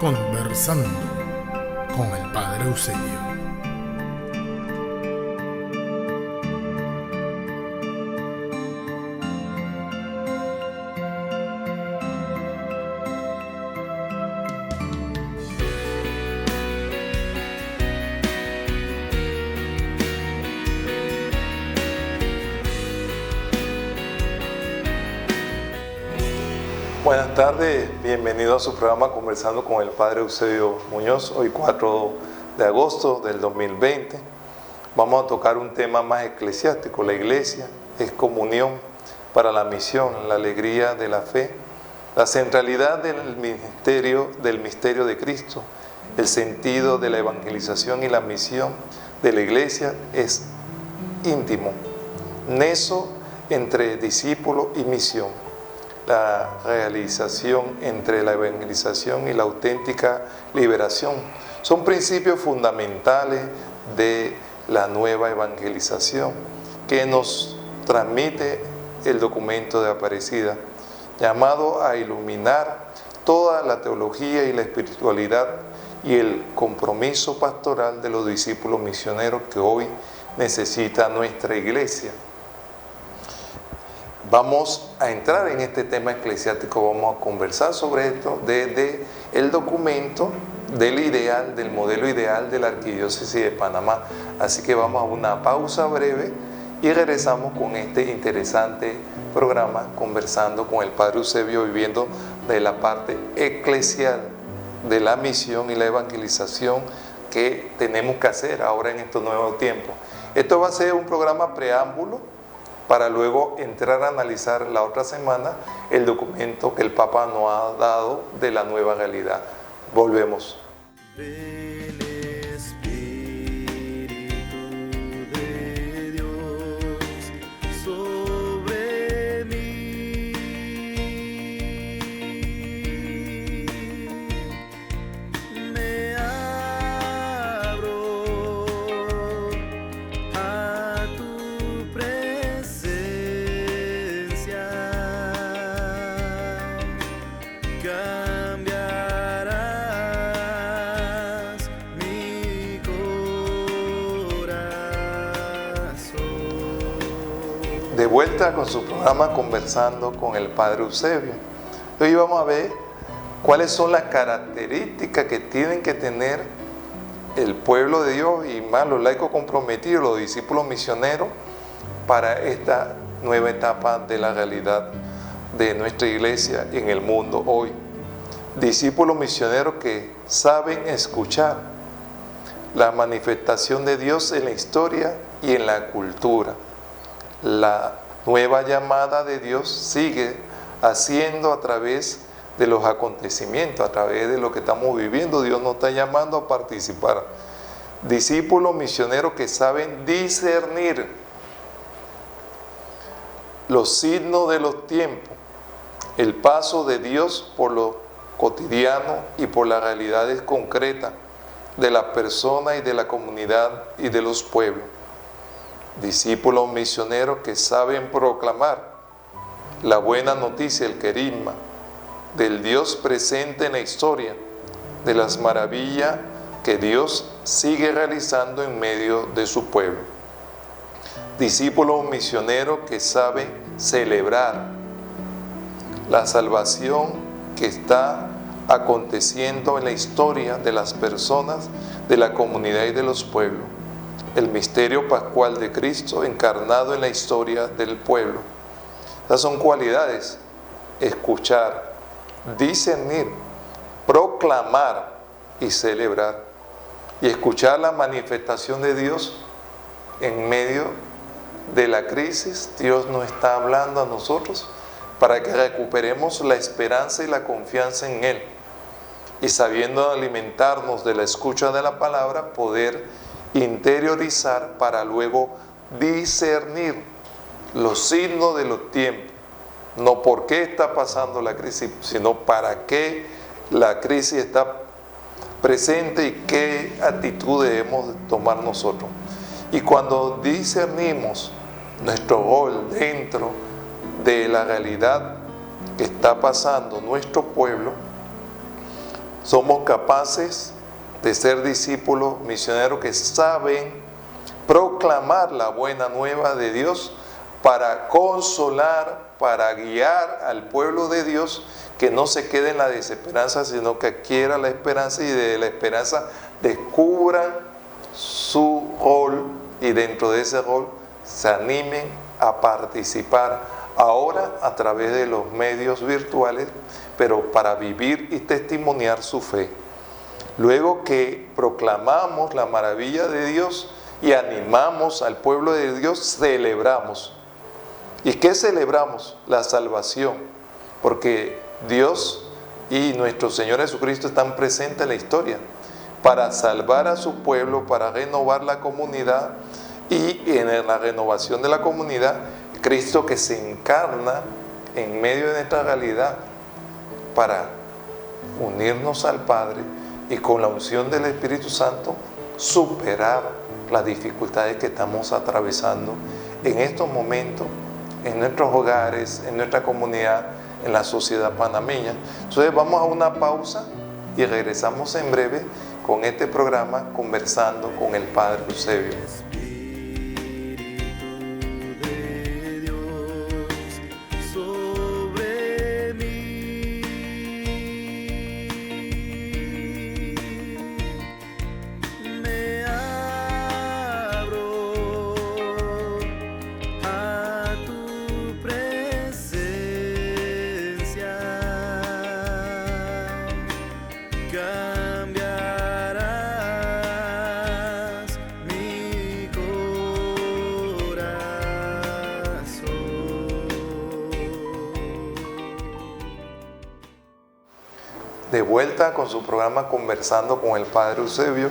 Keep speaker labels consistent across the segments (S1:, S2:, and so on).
S1: Conversando con el Padre Eusebio.
S2: Buenas tardes, bienvenido a su programa Conversando con el Padre Eusebio Muñoz. Hoy 4 de agosto del 2020 vamos a tocar un tema más eclesiástico. La iglesia es comunión para la misión, la alegría de la fe, la centralidad del misterio de Cristo, el sentido de la evangelización y la misión de la iglesia es íntimo, neso entre discípulo y misión. La realización entre la evangelización y la auténtica liberación son principios fundamentales de la nueva evangelización que nos transmite el documento de Aparecida, llamado a iluminar toda la teología y la espiritualidad y el compromiso pastoral de los discípulos misioneros que hoy necesita nuestra iglesia. Vamos a entrar en este tema eclesiástico, vamos a conversar sobre esto desde el documento del modelo ideal de la Arquidiócesis de Panamá. Así que vamos a una pausa breve y regresamos con este interesante programa, Conversando con el Padre Eusebio, viviendo de la parte eclesial de la misión y la evangelización que tenemos que hacer ahora en estos nuevos tiempos. Esto va a ser un programa preámbulo para luego entrar a analizar la otra semana el documento que el Papa nos ha dado de la nueva realidad. Volvemos. De vuelta con su programa Conversando con el Padre Eusebio. Hoy vamos a ver cuáles son las características que tienen que tener el pueblo de Dios y más los laicos comprometidos, los discípulos misioneros, para esta nueva etapa de la realidad de nuestra iglesia en el mundo hoy. Discípulos misioneros que saben escuchar la manifestación de Dios en la historia y en la cultura. La nueva llamada de Dios sigue haciendo a través de los acontecimientos, a través de lo que estamos viviendo. Dios nos está llamando a participar. Discípulos misioneros que saben discernir los signos de los tiempos, el paso de Dios por lo cotidiano y por las realidades concretas de las personas y de la comunidad y de los pueblos. Discípulos misioneros que saben proclamar la buena noticia, el querigma del Dios presente en la historia, de las maravillas que Dios sigue realizando en medio de su pueblo. Discípulos misioneros que saben celebrar la salvación que está aconteciendo en la historia de las personas, de la comunidad y de los pueblos. El misterio pascual de Cristo encarnado en la historia del pueblo. Esas son cualidades: escuchar, discernir, proclamar y celebrar. Y escuchar la manifestación de Dios en medio de la crisis. Dios nos está hablando a nosotros para que recuperemos la esperanza y la confianza en Él. Y sabiendo alimentarnos de la escucha de la palabra, poder interiorizar para luego discernir los signos de los tiempos. No por qué está pasando la crisis, sino para qué la crisis está presente y qué actitud debemos tomar nosotros. Y cuando discernimos nuestro rol dentro de la realidad que está pasando nuestro pueblo, somos capaces de ser discípulos misioneros que saben proclamar la buena nueva de Dios para consolar, para guiar al pueblo de Dios, que no se quede en la desesperanza, sino que adquiera la esperanza y de la esperanza descubran su rol y dentro de ese rol se animen a participar ahora a través de los medios virtuales, pero para vivir y testimoniar su fe. Luego que proclamamos la maravilla de Dios y animamos al pueblo de Dios, celebramos. ¿Y qué celebramos? La salvación, porque Dios y nuestro Señor Jesucristo están presentes en la historia para salvar a su pueblo, para renovar la comunidad, y en la renovación de la comunidad, Cristo que se encarna en medio de nuestra realidad para unirnos al Padre y con la unción del Espíritu Santo superar las dificultades que estamos atravesando en estos momentos, en nuestros hogares, en nuestra comunidad, en la sociedad panameña. Entonces vamos a una pausa y regresamos en breve con este programa Conversando con el Padre Eusebio. De vuelta con su programa Conversando con el Padre Eusebio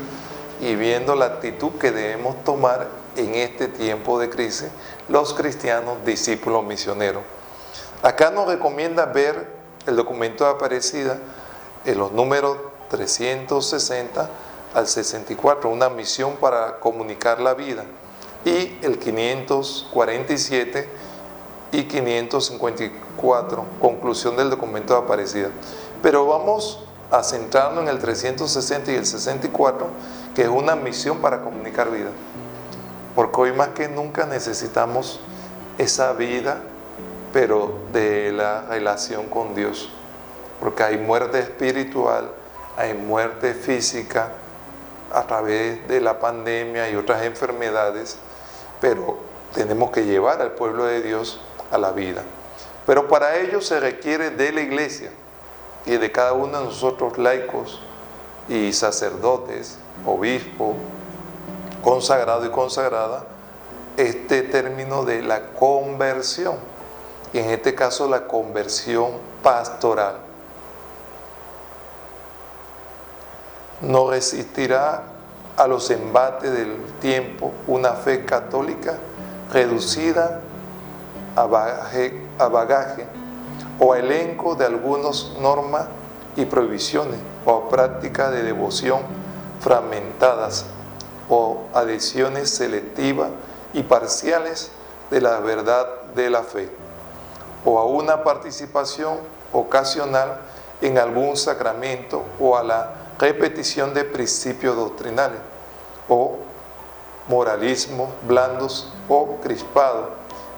S2: y viendo la actitud que debemos tomar en este tiempo de crisis los cristianos discípulos misioneros. Acá nos recomienda ver el documento de Aparecida en los números 360 al 64, una misión para comunicar la vida, y el 547 y 554, conclusión del documento de Aparecida. Pero vamos a centrarnos en el 360 y el 64, que es una misión para comunicar vida. Porque hoy más que nunca necesitamos esa vida, pero de la relación con Dios. Porque hay muerte espiritual, hay muerte física a través de la pandemia y otras enfermedades, pero tenemos que llevar al pueblo de Dios a la vida. Pero para ello se requiere de la iglesia y de cada uno de nosotros, laicos y sacerdotes, obispos, consagrado y consagrada, este término de la conversión, y en este caso la conversión pastoral. No resistirá a los embates del tiempo una fe católica reducida a bagaje o a elenco de algunas normas y prohibiciones, o a prácticas de devoción fragmentadas, o adhesiones selectivas y parciales de la verdad de la fe, o a una participación ocasional en algún sacramento, o a la repetición de principios doctrinales, o moralismos blandos o crispados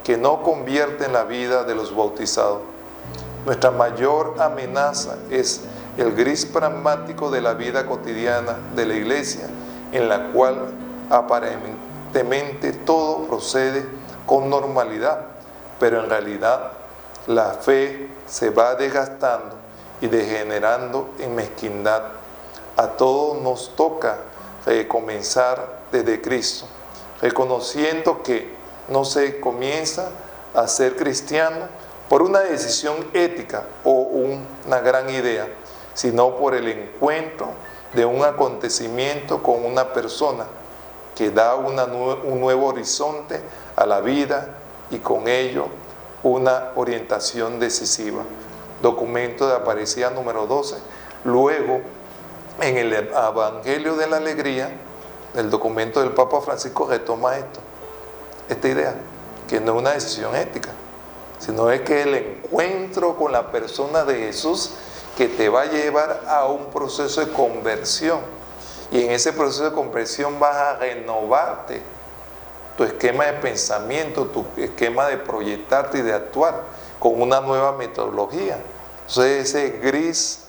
S2: que no convierten la vida de los bautizados. Nuestra mayor amenaza es el gris pragmático de la vida cotidiana de la iglesia, en la cual aparentemente todo procede con normalidad, pero en realidad la fe se va desgastando y degenerando en mezquindad. A todos nos toca comenzar desde Cristo, reconociendo que no se comienza a ser cristiano por una decisión ética o una gran idea, sino por el encuentro de un acontecimiento con una persona que da un nuevo horizonte a la vida y con ello una orientación decisiva. Documento de Aparecida número 12. Luego, en el Evangelio de la Alegría, el documento del Papa Francisco retoma esta idea, que no es una decisión ética, sino es que el encuentro con la persona de Jesús que te va a llevar a un proceso de conversión. Y en ese proceso de conversión vas a renovarte tu esquema de pensamiento, tu esquema de proyectarte y de actuar con una nueva metodología. Entonces ese gris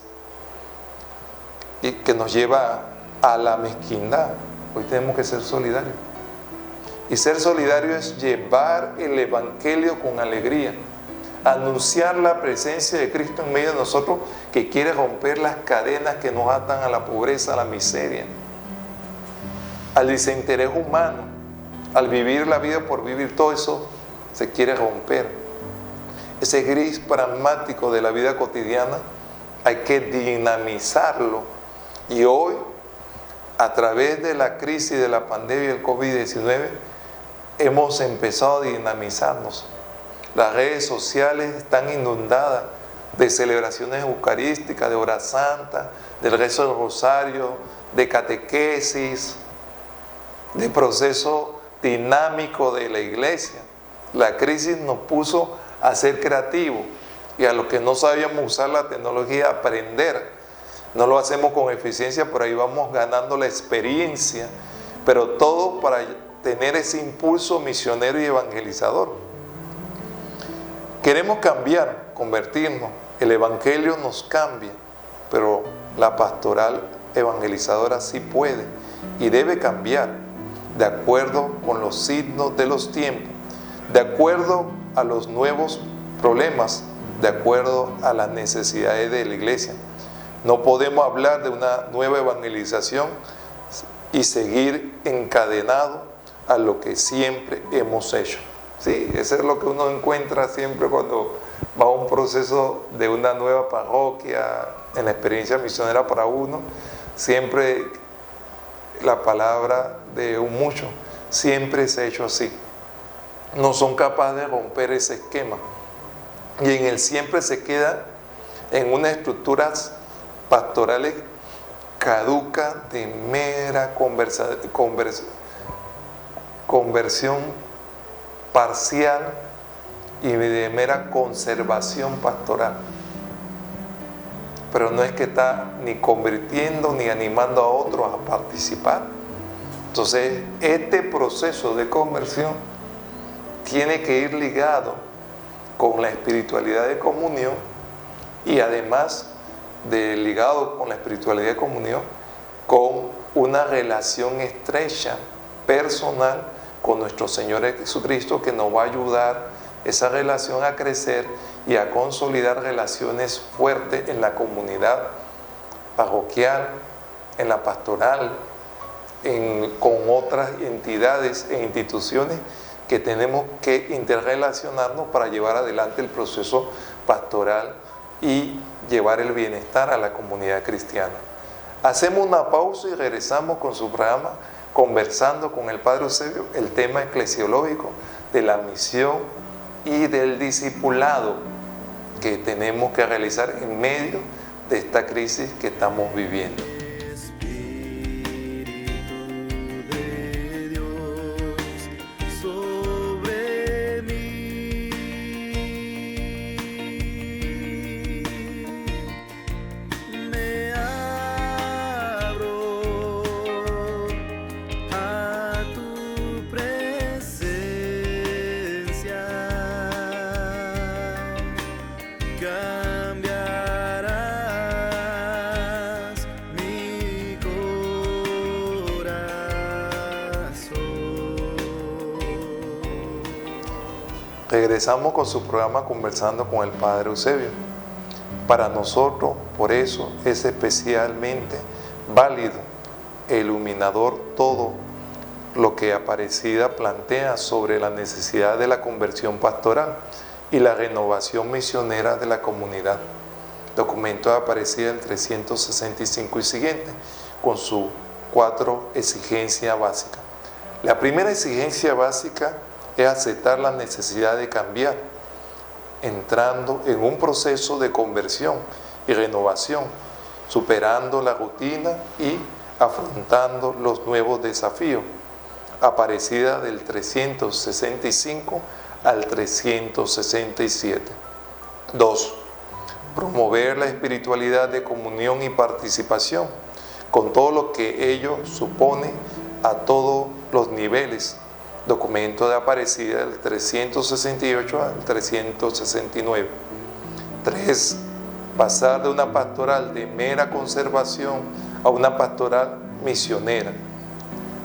S2: que nos lleva a la mezquindad. Hoy tenemos que ser solidarios. Y ser solidario es llevar el Evangelio con alegría, anunciar la presencia de Cristo en medio de nosotros, que quiere romper las cadenas que nos atan a la pobreza, a la miseria, al desinterés humano, al vivir la vida por vivir. Todo eso se quiere romper. Ese gris pragmático de la vida cotidiana hay que dinamizarlo. Y hoy, a través de la crisis de la pandemia del COVID-19, hemos empezado a dinamizarnos. Las redes sociales están inundadas de celebraciones eucarísticas, de hora santa, del rezo del rosario, de catequesis, de proceso dinámico de la iglesia. La crisis nos puso a ser creativos y a los que no sabíamos usar la tecnología, aprender. No lo hacemos con eficiencia, pero ahí vamos ganando la experiencia, pero todo para tener ese impulso misionero y evangelizador. Queremos cambiar, convertirnos. El Evangelio nos cambia, pero la pastoral evangelizadora sí puede y debe cambiar de acuerdo con los signos de los tiempos, de acuerdo a los nuevos problemas, de acuerdo a las necesidades de la iglesia. No podemos hablar de una nueva evangelización y seguir encadenado a lo que siempre hemos hecho. Sí, eso es lo que uno encuentra siempre cuando va a un proceso de una nueva parroquia, en la experiencia misionera para uno, siempre la palabra de un mucho, siempre se ha hecho así. No son capaces de romper ese esquema. Y en el siempre se queda en unas estructuras pastorales caducas de mera conversión parcial y de mera conservación pastoral. Pero no es que está ni convirtiendo ni animando a otros a participar. Entonces, este proceso de conversión tiene que ir ligado con la espiritualidad de comunión y además de ligado con la espiritualidad de comunión, con una relación estrecha, personal, con nuestro Señor Jesucristo, que nos va a ayudar esa relación a crecer y a consolidar relaciones fuertes en la comunidad parroquial, en la pastoral, con otras entidades e instituciones que tenemos que interrelacionarnos para llevar adelante el proceso pastoral y llevar el bienestar a la comunidad cristiana. Hacemos una pausa y regresamos con su programa Conversando con el Padre Eusebio, el tema eclesiológico de la misión y del discipulado que tenemos que realizar en medio de esta crisis que estamos viviendo. Regresamos con su programa Conversando con el Padre Eusebio. Para nosotros, por eso, es especialmente válido e iluminador todo lo que Aparecida plantea sobre la necesidad de la conversión pastoral y la renovación misionera de la comunidad. Documento de Aparecida el 365 y siguiente, con sus 4 exigencias básicas. La primera exigencia básica es aceptar la necesidad de cambiar, entrando en un proceso de conversión y renovación, superando la rutina y afrontando los nuevos desafíos. Aparecida del 365 al 367. 2. promover la espiritualidad de comunión y participación, con todo lo que ello supone a todos los niveles. Documento de Aparecida del 368 al 369. 3. Pasar de una pastoral de mera conservación a una pastoral misionera.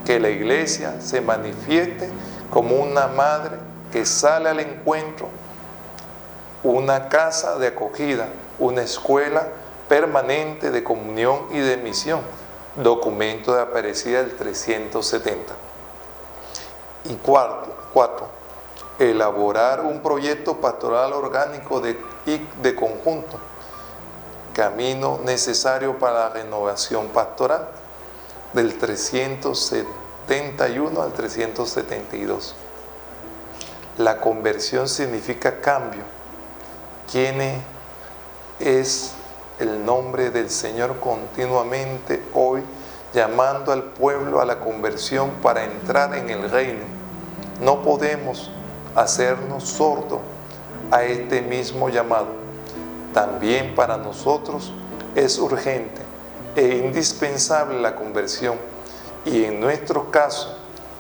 S2: Que la Iglesia se manifieste como una madre que sale al encuentro, una casa de acogida, una escuela permanente de comunión y de misión. Documento de Aparecida del 370. Y 4. Elaborar un proyecto pastoral orgánico y de conjunto. Camino necesario para la renovación pastoral, del 371 al 372. La conversión significa cambio. ¿Quién es el nombre del Señor continuamente hoy, llamando al pueblo a la conversión para entrar en el reino? No podemos hacernos sordos a este mismo llamado. También para nosotros es urgente e indispensable la conversión, y en nuestro caso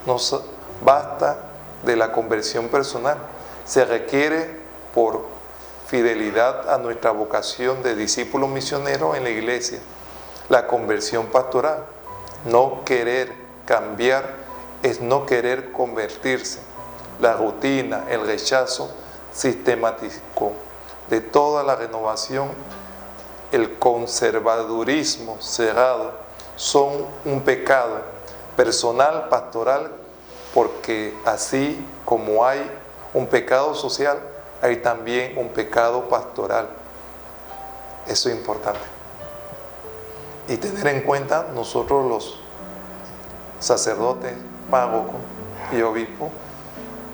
S2: nos basta de la conversión personal. Se requiere por fidelidad a nuestra vocación de discípulo misionero en la Iglesia, la conversión pastoral. No querer cambiar es no querer convertirse. La rutina, el rechazo sistemático de toda la renovación, el conservadurismo cerrado, son un pecado personal, pastoral, porque así como hay un pecado social, hay también un pecado pastoral. Eso es importante. Y tener en cuenta nosotros los sacerdotes, párrocos y obispos,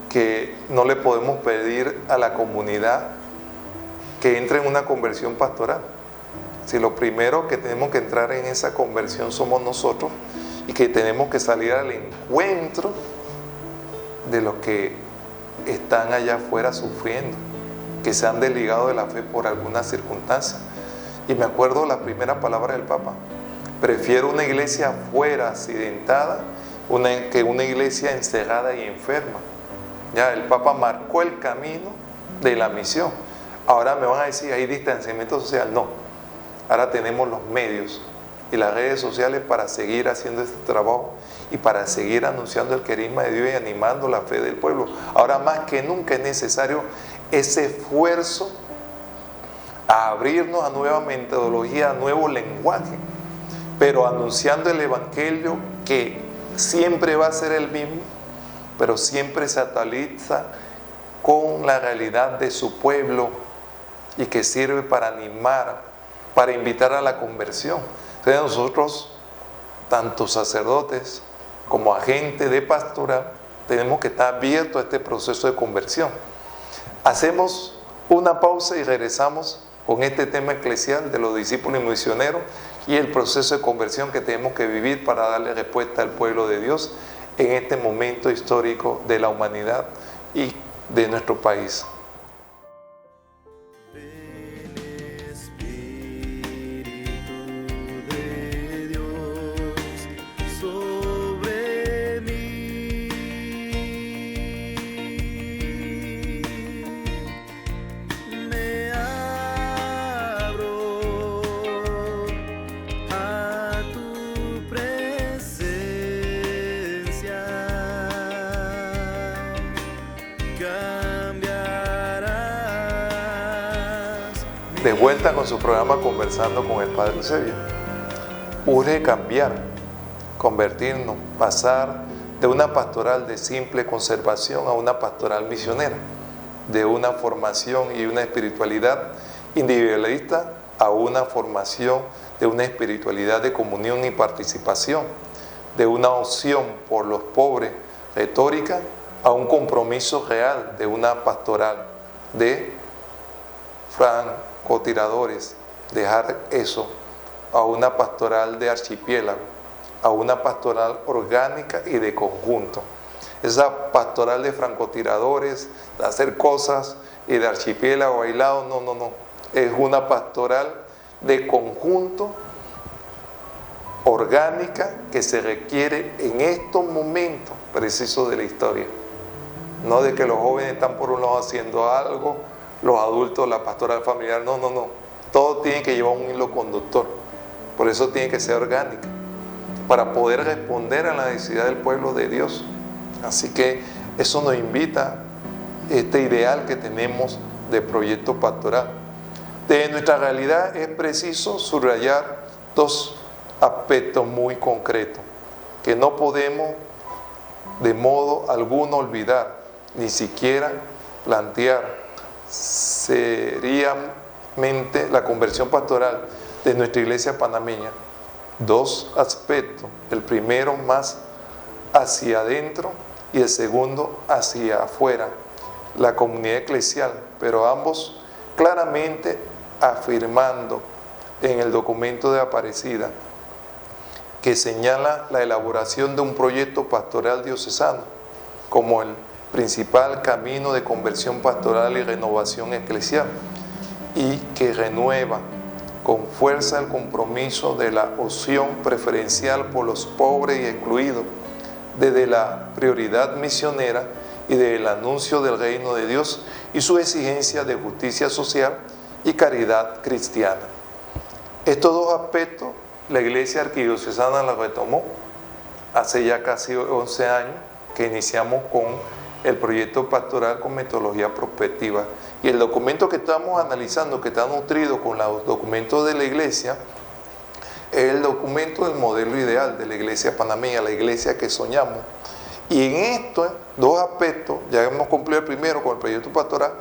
S2: que no le podemos pedir a la comunidad que entre en una conversión pastoral. Si lo primero que tenemos que entrar en esa conversión somos nosotros, y que tenemos que salir al encuentro de los que están allá afuera sufriendo, que se han desligado de la fe por alguna circunstancia. Y me acuerdo la primera palabra del Papa: prefiero una iglesia afuera accidentada que una iglesia encerrada y enferma. Ya el Papa marcó el camino de la misión. Ahora me van a decir, ¿hay distanciamiento social? No. Ahora tenemos los medios y las redes sociales para seguir haciendo este trabajo y para seguir anunciando el querigma de Dios y animando la fe del pueblo. Ahora más que nunca es necesario ese esfuerzo a abrirnos a nueva metodología, a nuevo lenguaje, pero anunciando el Evangelio, que siempre va a ser el mismo, pero siempre se actualiza con la realidad de su pueblo y que sirve para animar, para invitar a la conversión. Entonces nosotros, tanto sacerdotes como agentes de pastoral, tenemos que estar abiertos a este proceso de conversión. Hacemos una pausa y regresamos con este tema eclesial de los discípulos y misioneros y el proceso de conversión que tenemos que vivir para darle respuesta al pueblo de Dios en este momento histórico de la humanidad y de nuestro país. De vuelta con su programa Conversando con el Padre Eusebio. Urge cambiar, convertirnos, pasar de una pastoral de simple conservación a una pastoral misionera, de una formación y una espiritualidad individualista a una formación de una espiritualidad de comunión y participación, de una opción por los pobres retórica a un compromiso real de una pastoral de francotiradores, dejar eso a una pastoral de archipiélago, a una pastoral orgánica y de conjunto. Esa pastoral de francotiradores, de hacer cosas y de archipiélago aislado, no. es una pastoral de conjunto, orgánica, que se requiere en estos momentos precisos de la historia. No de que los jóvenes están por un lado haciendo algo, los adultos, la pastoral familiar, no. Todo tiene que llevar un hilo conductor. Por eso tiene que ser orgánica, para poder responder a la necesidad del pueblo de Dios. Así que eso nos invita este ideal que tenemos de proyecto pastoral. De nuestra realidad es preciso subrayar dos aspectos muy concretos que no podemos de modo alguno olvidar, ni siquiera plantear seriamente la conversión pastoral de nuestra iglesia panameña. Dos aspectos, el primero más hacia adentro y el segundo hacia afuera, la comunidad eclesial, pero ambos claramente afirmando en el documento de Aparecida, que señala la elaboración de un proyecto pastoral diocesano como el principal camino de conversión pastoral y renovación eclesial, y que renueva con fuerza el compromiso de la opción preferencial por los pobres y excluidos, desde la prioridad misionera y del anuncio del reino de Dios y su exigencia de justicia social y caridad cristiana. Estos dos aspectos la Iglesia Arquidiocesana los retomó hace ya casi 11 años que iniciamos con el proyecto pastoral con metodología prospectiva. Y el documento que estamos analizando, que está nutrido con los documentos de la Iglesia, es el documento del modelo ideal de la Iglesia panameña, la Iglesia que soñamos. Y en estos dos aspectos, ya hemos cumplido el primero con el proyecto pastoral,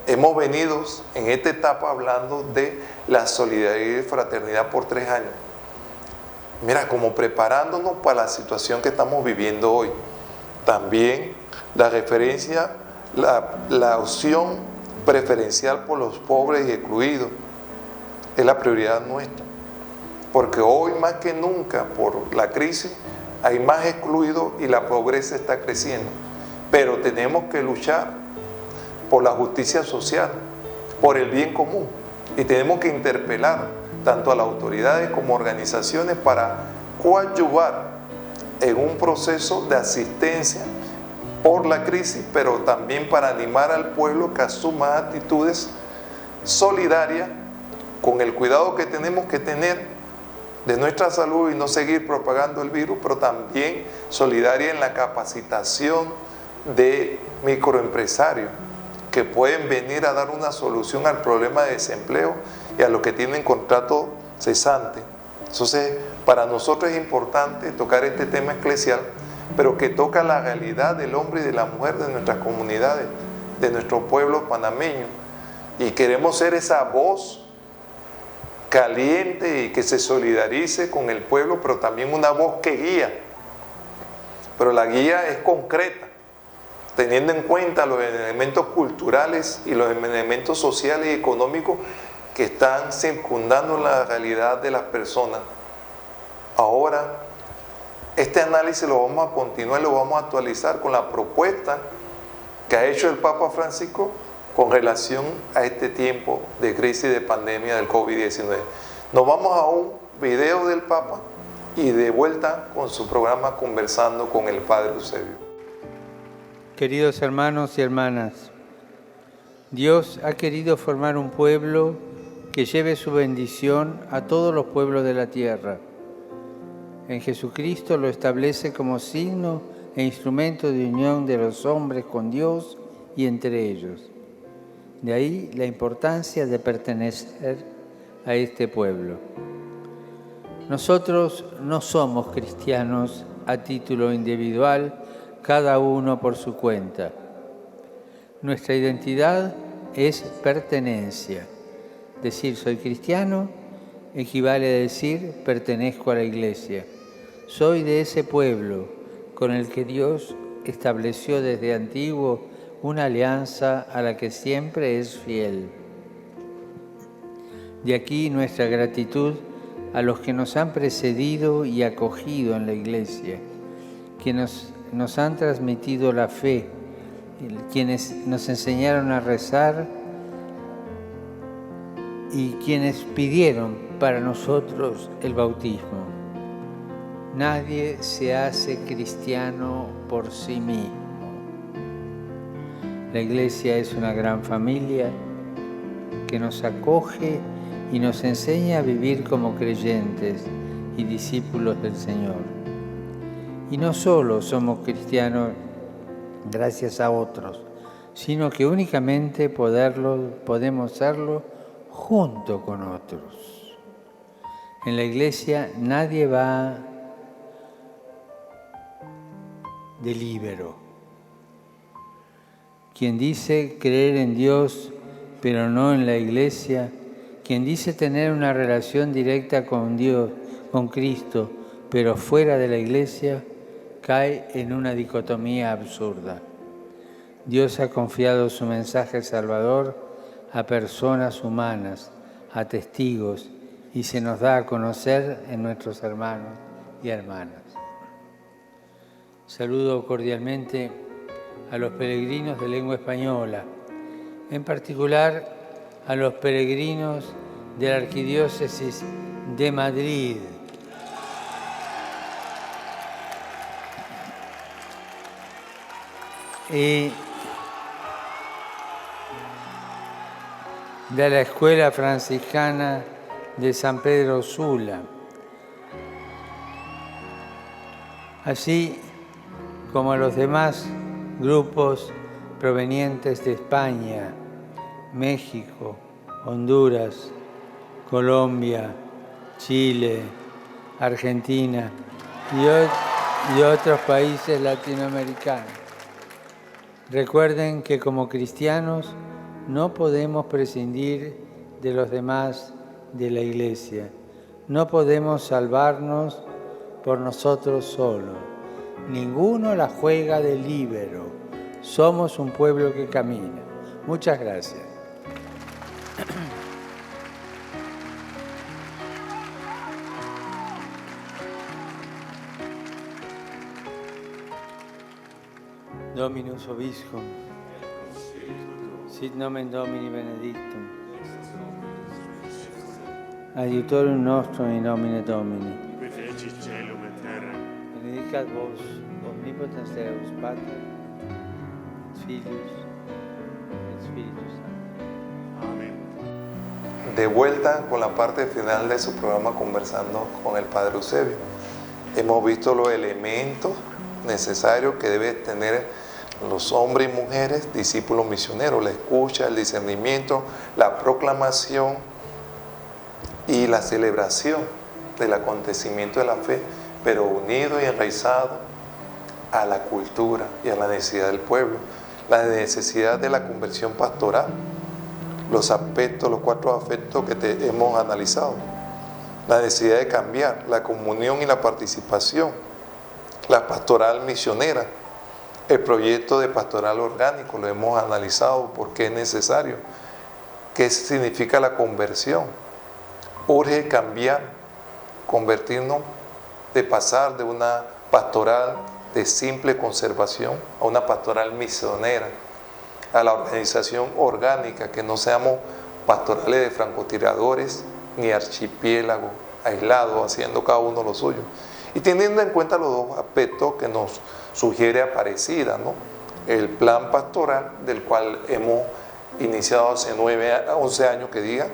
S2: hemos venido en esta etapa hablando de la solidaridad y fraternidad por 3 años. Mira, como preparándonos para la situación que estamos viviendo hoy. También la referencia, la opción preferencial por los pobres y excluidos es la prioridad nuestra. Porque hoy más que nunca, por la crisis, hay más excluidos y la pobreza está creciendo. Pero tenemos que luchar por la justicia social, por el bien común. Y tenemos que interpelar tanto a las autoridades como organizaciones para coadyuvar en un proceso de asistencia por la crisis, pero también para animar al pueblo que asuma actitudes solidarias con el cuidado que tenemos que tener de nuestra salud y no seguir propagando el virus, pero también solidaria en la capacitación de microempresarios que pueden venir a dar una solución al problema de desempleo y a los que tienen contrato cesante. Entonces, para nosotros es importante tocar este tema eclesial, pero que toca la realidad del hombre y de la mujer de nuestras comunidades, de nuestros pueblos panameños. Y queremos ser esa voz caliente y que se solidarice con el pueblo, pero también una voz que guía. Pero la guía es concreta, teniendo en cuenta los elementos culturales y los elementos sociales y económicos que están circundando la realidad de las personas. Ahora, este análisis lo vamos a continuar y lo vamos a actualizar con la propuesta que ha hecho el Papa Francisco con relación a este tiempo de crisis de pandemia del COVID-19. Nos vamos a un video del Papa y de vuelta con su programa Conversando con el Padre Eusebio.
S3: Queridos hermanos y hermanas, Dios ha querido formar un pueblo que lleve su bendición a todos los pueblos de la tierra. En Jesucristo lo establece como signo e instrumento de unión de los hombres con Dios y entre ellos. De ahí la importancia de pertenecer a este pueblo. Nosotros no somos cristianos a título individual, cada uno por su cuenta. Nuestra identidad es pertenencia. Decir soy cristiano equivale a decir pertenezco a la Iglesia. Soy de ese pueblo con el que Dios estableció desde antiguo una alianza a la que siempre es fiel. De aquí nuestra gratitud a los que nos han precedido y acogido en la Iglesia, quienes nos han transmitido la fe, quienes nos enseñaron a rezar y quienes pidieron para nosotros el bautismo. Nadie se hace cristiano por sí mismo. La Iglesia es una gran familia que nos acoge y nos enseña a vivir como creyentes y discípulos del Señor. Y no solo somos cristianos gracias a otros, sino que únicamente podemos serlo junto con otros. En la Iglesia nadie va de líbero. Quien dice creer en Dios, pero no en la Iglesia, quien dice tener una relación directa con Dios, con Cristo, pero fuera de la Iglesia, cae en una dicotomía absurda. Dios ha confiado su mensaje salvador a personas humanas, a testigos, y se nos da a conocer en nuestros hermanos y hermanas. Saludo cordialmente a los peregrinos de lengua española, en particular a los peregrinos de la Arquidiócesis de Madrid. Y de la Escuela Franciscana de San Pedro Sula, así como a los demás grupos provenientes de España, México, Honduras, Colombia, Chile, Argentina y otros países latinoamericanos. Recuerden que como cristianos no podemos prescindir de los demás de la Iglesia. No podemos salvarnos por nosotros solos. Ninguno la juega de líbero. Somos un pueblo que camina. Muchas gracias. Dominus Vobiscum, sit nomen Domini benedictum, adiutorium nostrum in nomine Domini,
S4: qui feci celum et terra.
S3: benedicat vos, omnipotens Deus, Pater, Filius, et Spiritus Sanctus.
S4: Amén.
S2: De vuelta con la parte final de su programa Conversando con el Padre Eusebio. Hemos visto los elementos necesarios que deben tener los hombres y mujeres, discípulos misioneros: la escucha, el discernimiento, la proclamación y la celebración del acontecimiento de la fe, pero unido y enraizado a la cultura y a la necesidad del pueblo, la necesidad de la conversión pastoral, los aspectos, los 4 aspectos que hemos analizado, la necesidad de cambiar, la comunión y la participación, la pastoral misionera, el proyecto de pastoral orgánico, lo hemos analizado porque es necesario. ¿Qué significa la conversión? Urge cambiar, convertirnos, de pasar de una pastoral de simple conservación a una pastoral misionera, a la organización orgánica, que no seamos pastorales de francotiradores ni archipiélagos aislados haciendo cada uno lo suyo. Y teniendo en cuenta los 2 aspectos que nos sugiere Aparecida, ¿no? El plan pastoral, del cual hemos iniciado hace 11 años que diga,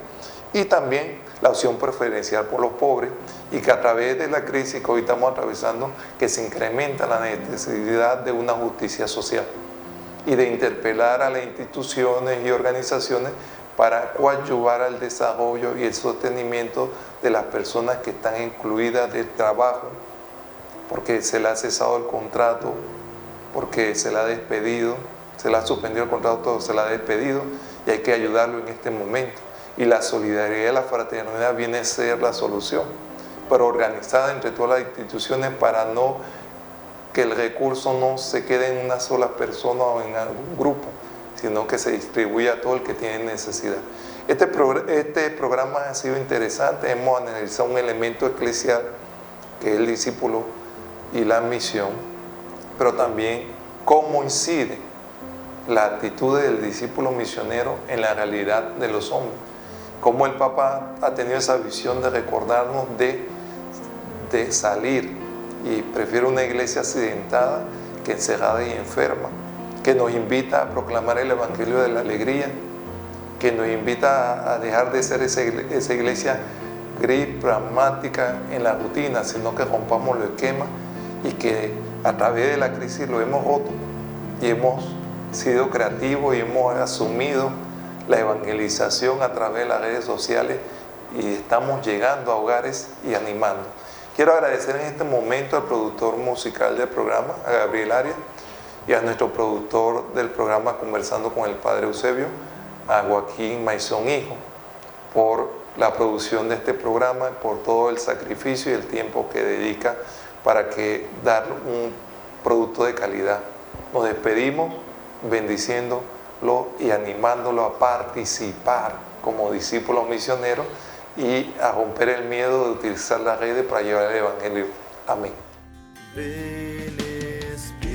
S2: y también la opción preferencial por los pobres, y que a través de la crisis que hoy estamos atravesando, que se incrementa la necesidad de una justicia social y de interpelar a las instituciones y organizaciones para coadyuvar al desarrollo y el sostenimiento de las personas que están excluidas del trabajo, porque se le ha cesado el contrato, porque se le ha despedido, se le ha suspendido el contrato, se le ha despedido, y hay que ayudarlo en este momento. Y la solidaridad y la fraternidad viene a ser la solución, pero organizada entre todas las instituciones para que el recurso no se quede en una sola persona o en algún grupo, sino que se distribuya a todo el que tiene necesidad. Este programa ha sido interesante. Hemos analizado un elemento eclesial que es el discípulo y la misión, pero también cómo incide la actitud del discípulo misionero en la realidad de los hombres. cómo el Papa ha tenido esa visión de recordarnos de salir, y prefiere una iglesia accidentada que encerrada y enferma, que nos invita a proclamar el Evangelio de la alegría, que nos invita a dejar de ser esa iglesia gris, pragmática en la rutina, sino que rompamos los esquemas y que a través de la crisis lo hemos roto y hemos sido creativos y hemos asumido la evangelización a través de las redes sociales y estamos llegando a hogares y animando. Quiero agradecer en este momento al productor musical del programa, a Gabriel Arias, y a nuestro productor del programa Conversando con el Padre Eusebio, a Joaquín Maizón Hijo, por la producción de este programa, por todo el sacrificio y el tiempo que dedica para dar un producto de calidad. Nos despedimos bendiciéndolo y animándolo a participar como discípulos misioneros y a romper el miedo de utilizar las redes para llevar el Evangelio. Amén.
S5: Ven, Espíritu.